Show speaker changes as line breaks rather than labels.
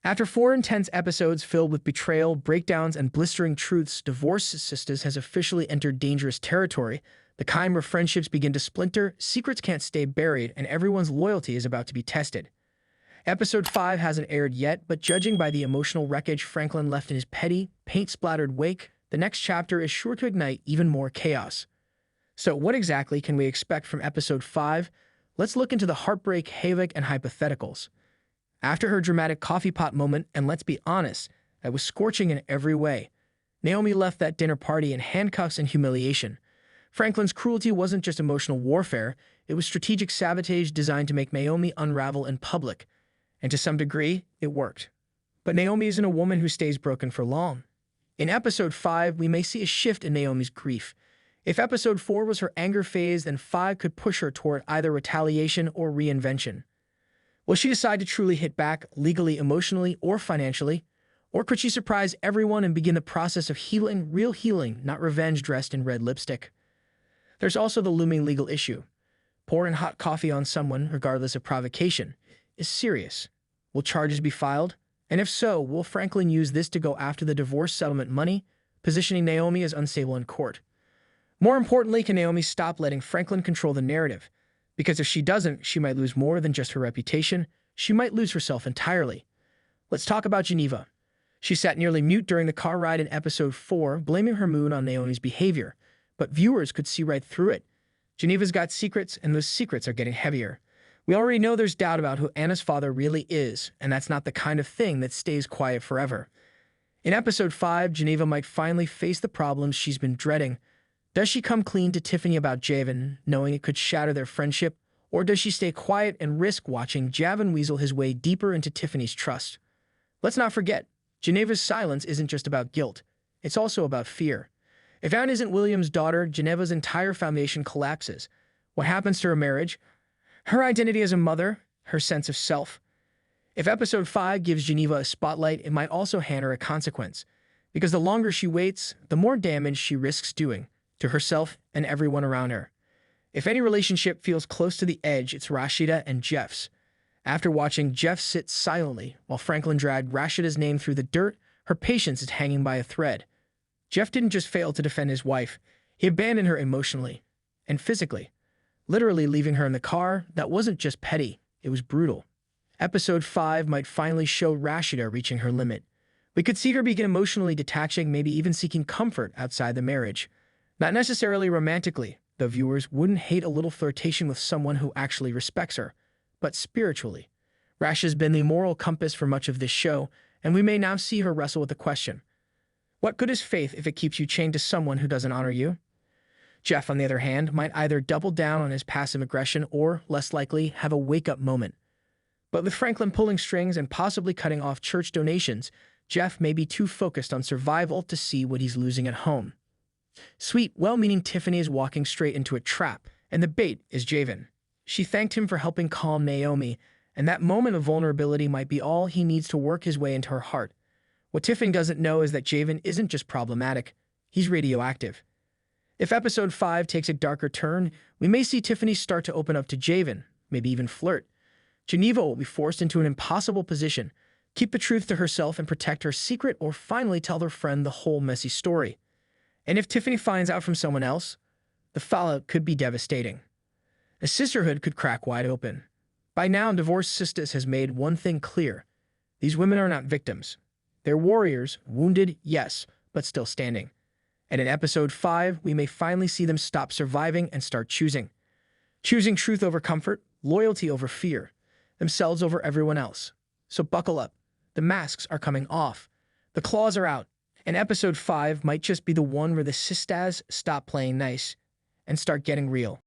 After 4 intense episodes filled with betrayal, breakdowns, and blistering truths, Divorce Sisters has officially entered dangerous territory. The kind where friendships begin to splinter, secrets can't stay buried, and everyone's loyalty is about to be tested. Episode 5 hasn't aired yet, but judging by the emotional wreckage Franklin left in his petty, paint-splattered wake, the next chapter is sure to ignite even more chaos. So what exactly can we expect from Episode 5? Let's look into the heartbreak, havoc, and hypotheticals. After her dramatic coffee pot moment, and let's be honest, that was scorching in every way, Naomi left that dinner party in handcuffs and humiliation. Franklin's cruelty wasn't just emotional warfare, it was strategic sabotage designed to make Naomi unravel in public. And to some degree, it worked. But Naomi isn't a woman who stays broken for long. In Episode 5, we may see a shift in Naomi's grief. If Episode 4 was her anger phase, then 5 could push her toward either retaliation or reinvention. Will she decide to truly hit back, legally, emotionally, or financially? Or could she surprise everyone and begin the process of healing, real healing, not revenge dressed in red lipstick? There's also the looming legal issue. Pouring hot coffee on someone, regardless of provocation, is serious. Will charges be filed? And if so, will Franklin use this to go after the divorce settlement money, positioning Naomi as unstable in court? More importantly, can Naomi stop letting Franklin control the narrative? Because if she doesn't, she might lose more than just her reputation. She might lose herself entirely. Let's talk about Geneva. She sat nearly mute during the car ride in Episode 4, blaming her mood on Naomi's behavior. But viewers could see right through it. Geneva's got secrets, and those secrets are getting heavier. We already know there's doubt about who Anna's father really is, and that's not the kind of thing that stays quiet forever. In Episode 5, Geneva might finally face the problems she's been dreading. Does she come clean to Tiffany about Javen, knowing it could shatter their friendship? Or does she stay quiet and risk watching Javen weasel his way deeper into Tiffany's trust? Let's not forget, Geneva's silence isn't just about guilt. It's also about fear. If Anne isn't William's daughter, Geneva's entire foundation collapses. What happens to her marriage? Her identity as a mother? Her sense of self? If Episode 5 gives Geneva a spotlight, it might also hand her a consequence. Because the longer she waits, the more damage she risks doing to herself and everyone around her. If any relationship feels close to the edge, it's Rashida and Jeff's. After watching Jeff sit silently while Franklin dragged Rashida's name through the dirt, her patience is hanging by a thread. Jeff didn't just fail to defend his wife, he abandoned her emotionally and physically. Literally leaving her in the car, that wasn't just petty, it was brutal. Episode 5 might finally show Rashida reaching her limit. We could see her begin emotionally detaching, maybe even seeking comfort outside the marriage. Not necessarily romantically, though viewers wouldn't hate a little flirtation with someone who actually respects her, but spiritually. Rashida's been the moral compass for much of this show, and we may now see her wrestle with the question. What good is faith if it keeps you chained to someone who doesn't honor you? Jeff, on the other hand, might either double down on his passive aggression or, less likely, have a wake-up moment. But with Franklin pulling strings and possibly cutting off church donations, Jeff may be too focused on survival to see what he's losing at home. Sweet, well-meaning Tiffany is walking straight into a trap, and the bait is Javen. She thanked him for helping calm Naomi, and that moment of vulnerability might be all he needs to work his way into her heart. What Tiffany doesn't know is that Javen isn't just problematic, he's radioactive. If Episode 5 takes a darker turn, we may see Tiffany start to open up to Javen, maybe even flirt. Geneva will be forced into an impossible position, keep the truth to herself and protect her secret, or finally tell her friend the whole messy story. And if Tiffany finds out from someone else, the fallout could be devastating. A sisterhood could crack wide open. By now, Divorce Sistas has made one thing clear. These women are not victims. They're warriors, wounded, yes, but still standing. And in Episode 5, we may finally see them stop surviving and start choosing. Choosing truth over comfort, loyalty over fear, themselves over everyone else. So buckle up. The masks are coming off. The claws are out. And Episode 5 might just be the one where the SISTAS stop playing nice and start getting real.